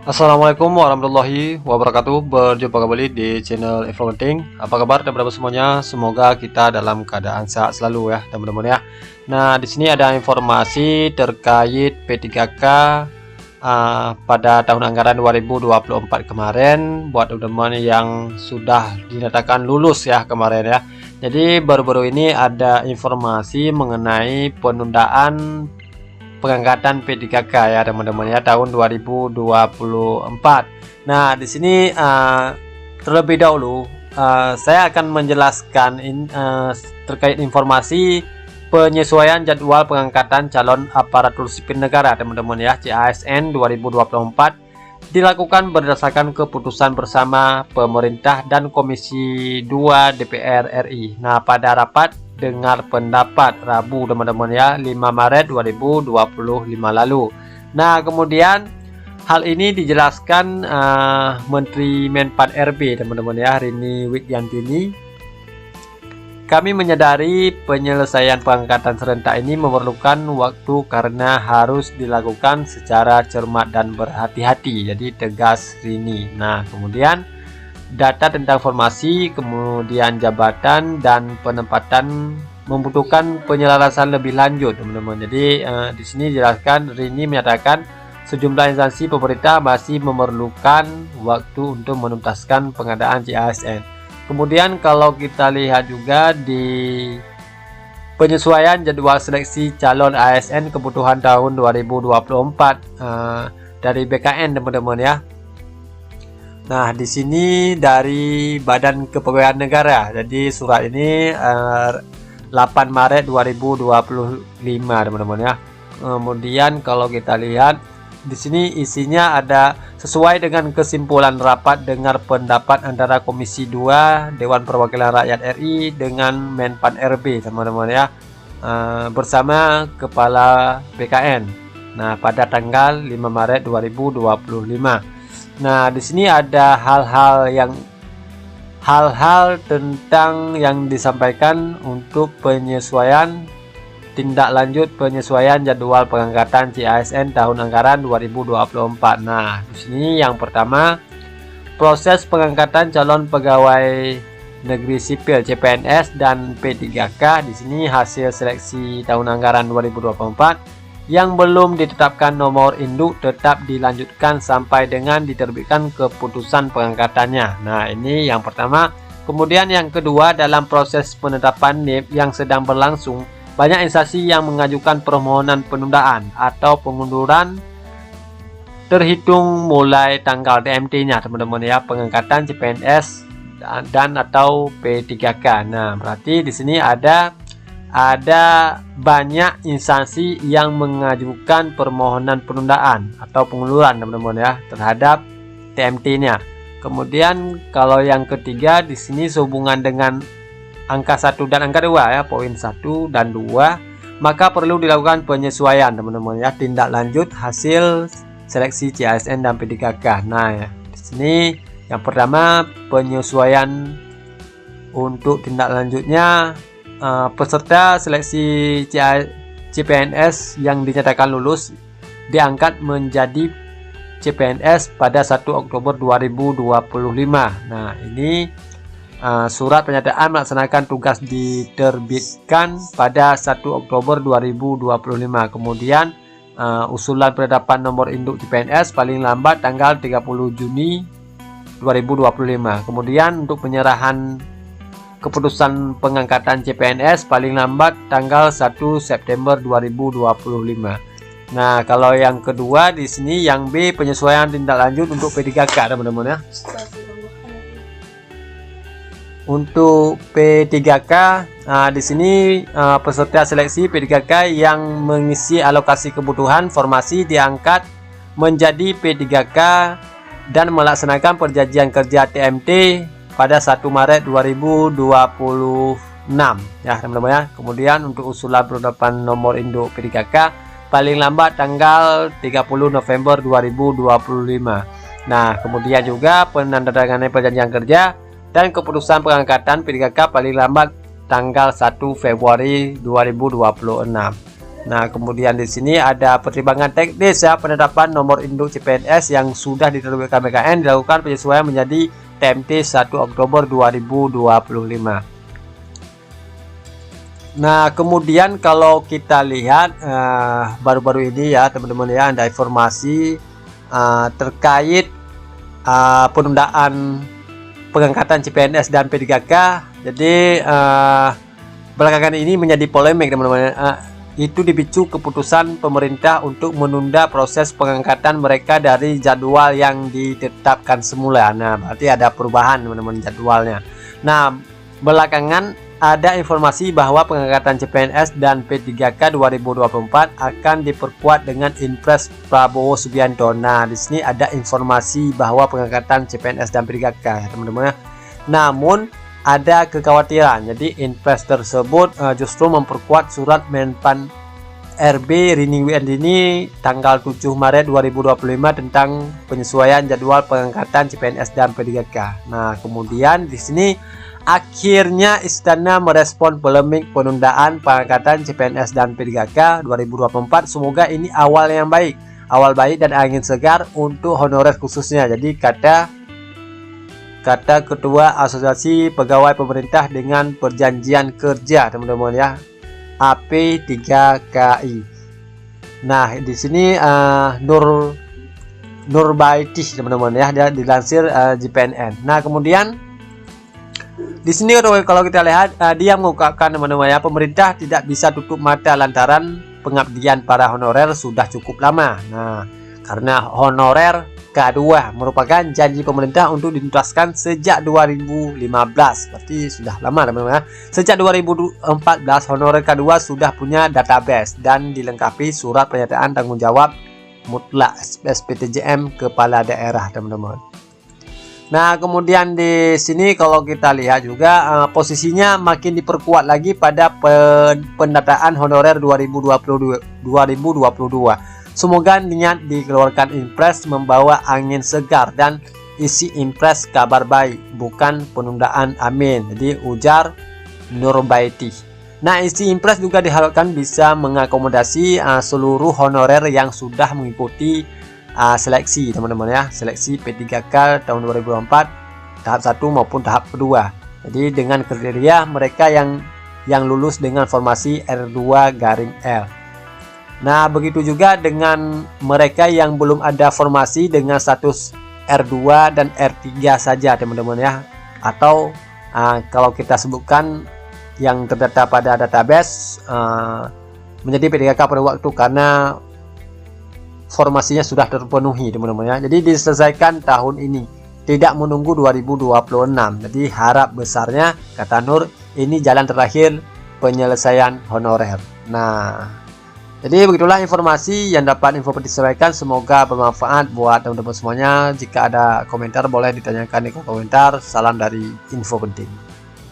Assalamualaikum warahmatullahi wabarakatuh. Berjumpa kembali di channel Informating. Apa kabar teman-teman semuanya? Semoga kita dalam keadaan sehat selalu ya, teman-teman ya. Nah, di sini ada informasi terkait P3K pada tahun anggaran 2024 kemarin buat teman-teman yang sudah dinyatakan lulus ya kemarin ya. Jadi baru-baru ini ada informasi mengenai penundaan pengangkatan P3K ya teman-teman ya tahun 2024. Nah, di sini terlebih dahulu saya akan menjelaskan terkait informasi penyesuaian jadwal pengangkatan calon aparatur sipil negara teman-teman ya, CASN 2024 dilakukan berdasarkan keputusan bersama pemerintah dan Komisi 2 DPR RI. Nah, pada rapat dengar pendapat Rabu teman-teman ya 5 Maret 2025 lalu. Nah, kemudian hal ini dijelaskan Menteri Menpan RB teman-teman ya, Rini Widyantini. Kami menyadari penyelesaian pengangkatan serentak ini memerlukan waktu karena harus dilakukan secara cermat dan berhati-hati, jadi tegas Rini. Nah, kemudian data tentang formasi, kemudian jabatan dan penempatan membutuhkan penyelarasan lebih lanjut teman-teman. Jadi di sini dijelaskan Rini menyatakan sejumlah instansi pemerintah masih memerlukan waktu untuk menuntaskan pengadaan CASN. Kemudian kalau kita lihat juga di penyesuaian jadwal seleksi calon ASN kebutuhan tahun 2024 dari BKN teman-teman ya. Nah, di sini dari Badan Kepegawaian Negara. Jadi surat ini 8 Maret 2025 teman-teman ya. Kemudian kalau kita lihat di sini isinya ada sesuai dengan kesimpulan rapat dengar pendapat antara Komisi 2 Dewan Perwakilan Rakyat RI dengan Menpan RB teman-teman ya, bersama Kepala BKN. Nah, pada tanggal 5 Maret 2025. Nah, di sini ada hal-hal tentang yang disampaikan untuk penyesuaian tindak lanjut penyesuaian jadwal pengangkatan CASN tahun anggaran 2024. Nah, di sini yang pertama, proses pengangkatan calon pegawai negeri sipil CPNS dan P3K. Di sini hasil seleksi tahun anggaran 2024 yang belum ditetapkan nomor induk tetap dilanjutkan sampai dengan diterbitkan keputusan pengangkatannya. Nah, ini yang pertama. Kemudian yang kedua, dalam proses penetapan NIP yang sedang berlangsung, banyak instansi yang mengajukan permohonan penundaan atau pengunduran terhitung mulai tanggal TMT-nya teman-teman ya, pengangkatan CPNS dan atau P3K. Nah, berarti di sini ada banyak instansi yang mengajukan permohonan penundaan atau pengunduran teman-teman ya terhadap TMT-nya. Kemudian kalau yang ketiga di sini sehubungan dengan angka 1 dan angka 2 ya, poin 1 dan 2, maka perlu dilakukan penyesuaian teman-teman ya, tindak lanjut hasil seleksi CASN dan P3K. Nah, ya, di sini yang pertama penyesuaian untuk tindak lanjutnya, peserta seleksi CPNS yang dinyatakan lulus diangkat menjadi CPNS pada 1 Oktober 2025. Nah, ini surat pernyataan melaksanakan tugas diterbitkan pada 1 Oktober 2025. Kemudian usulan penetapan nomor induk CPNS paling lambat tanggal 30 Juni 2025. Kemudian untuk penyerahan keputusan pengangkatan CPNS paling lambat tanggal 1 September 2025. Nah, kalau yang kedua di sini yang B, penyesuaian tindak lanjut untuk P3K teman-teman ya. Untuk P3K, di sini peserta seleksi P3K yang mengisi alokasi kebutuhan formasi diangkat menjadi P3K dan melaksanakan perjanjian kerja TMT pada 1 Maret 2026 ya teman-teman ya. Kemudian untuk usulan penetapan nomor induk P3K paling lambat tanggal 30 November 2025. Nah, kemudian juga penandatanganan perjanjian kerja dan keputusan pengangkatan P3K paling lambat tanggal 1 Februari 2026. Nah, kemudian di sini ada pertimbangan teknis ya, penetapan nomor induk CPNS yang sudah diterbitkan BKN dilakukan penyesuaian menjadi TMT 1 Oktober 2025. Nah, kemudian kalau kita lihat baru-baru ini ya teman-teman ya, ada informasi terkait penundaan pengangkatan CPNS dan P3K. Jadi belakangan ini menjadi polemik teman-teman. Itu dipicu keputusan pemerintah untuk menunda proses pengangkatan mereka dari jadwal yang ditetapkan semula. Nah, berarti ada perubahan teman-teman jadwalnya. Nah, belakangan ada informasi bahwa pengangkatan CPNS dan P3K 2024 akan diperkuat dengan Impres Prabowo Subianto. Nah, di sini ada informasi bahwa pengangkatan CPNS dan P3K ya teman-teman. Namun ada kekhawatiran, jadi Impres tersebut justru memperkuat surat Menpan RB Rini Wiyandini tanggal 7 Maret 2025 tentang penyesuaian jadwal pengangkatan CPNS dan P3K. Nah, kemudian di sini akhirnya Istana merespon polemik penundaan pengangkatan CPNS dan P3K 2024. Semoga ini awal yang baik, awal baik dan angin segar untuk honorer khususnya. Jadi kata Ketua Asosiasi Pegawai Pemerintah dengan Perjanjian Kerja teman-teman ya, AP3KI. Nah, di sini Nurbaiti teman-teman ya, dia dilansir JPNN. Nah, kemudian di sini kalau kita lihat dia mengungkapkan teman-teman ya, pemerintah tidak bisa tutup mata lantaran pengabdian para honorer sudah cukup lama. Nah, karena honorer K2 merupakan janji pemerintah untuk dituntaskan sejak 2015. Berarti sudah lama teman-teman. Sejak 2014 honorer K2 sudah punya database dan dilengkapi surat pernyataan tanggung jawab mutlak SPTJM kepala daerah teman-teman. Nah, kemudian di sini kalau kita lihat juga posisinya makin diperkuat lagi pada pendataan honorer 2022. Semoga niat dikeluarkan Impres membawa angin segar dan isi Impres kabar baik, bukan penundaan, amin. Jadi ujar Nurbaiti. Nah, isi Impres juga diharapkan bisa mengakomodasi seluruh honorer yang sudah mengikuti seleksi teman-teman ya, seleksi P3K tahun 2024 tahap 1 maupun tahap kedua. Jadi dengan kriteria mereka yang lulus dengan formasi R2-L. Nah, begitu juga dengan mereka yang belum ada formasi dengan status R2 dan R3 saja teman-teman ya, atau kalau kita sebutkan yang terdata pada database menjadi P3K pada waktu karena formasinya sudah terpenuhi teman-teman ya. Jadi diselesaikan tahun ini, tidak menunggu 2026. Jadi harap besarnya kata Nur, ini jalan terakhir penyelesaian honorer. Nah, jadi begitulah informasi yang dapat info disampaikan. Semoga bermanfaat buat teman-teman semuanya. Jika ada komentar boleh ditanyakan di kolom komentar. Salam dari Info Penting.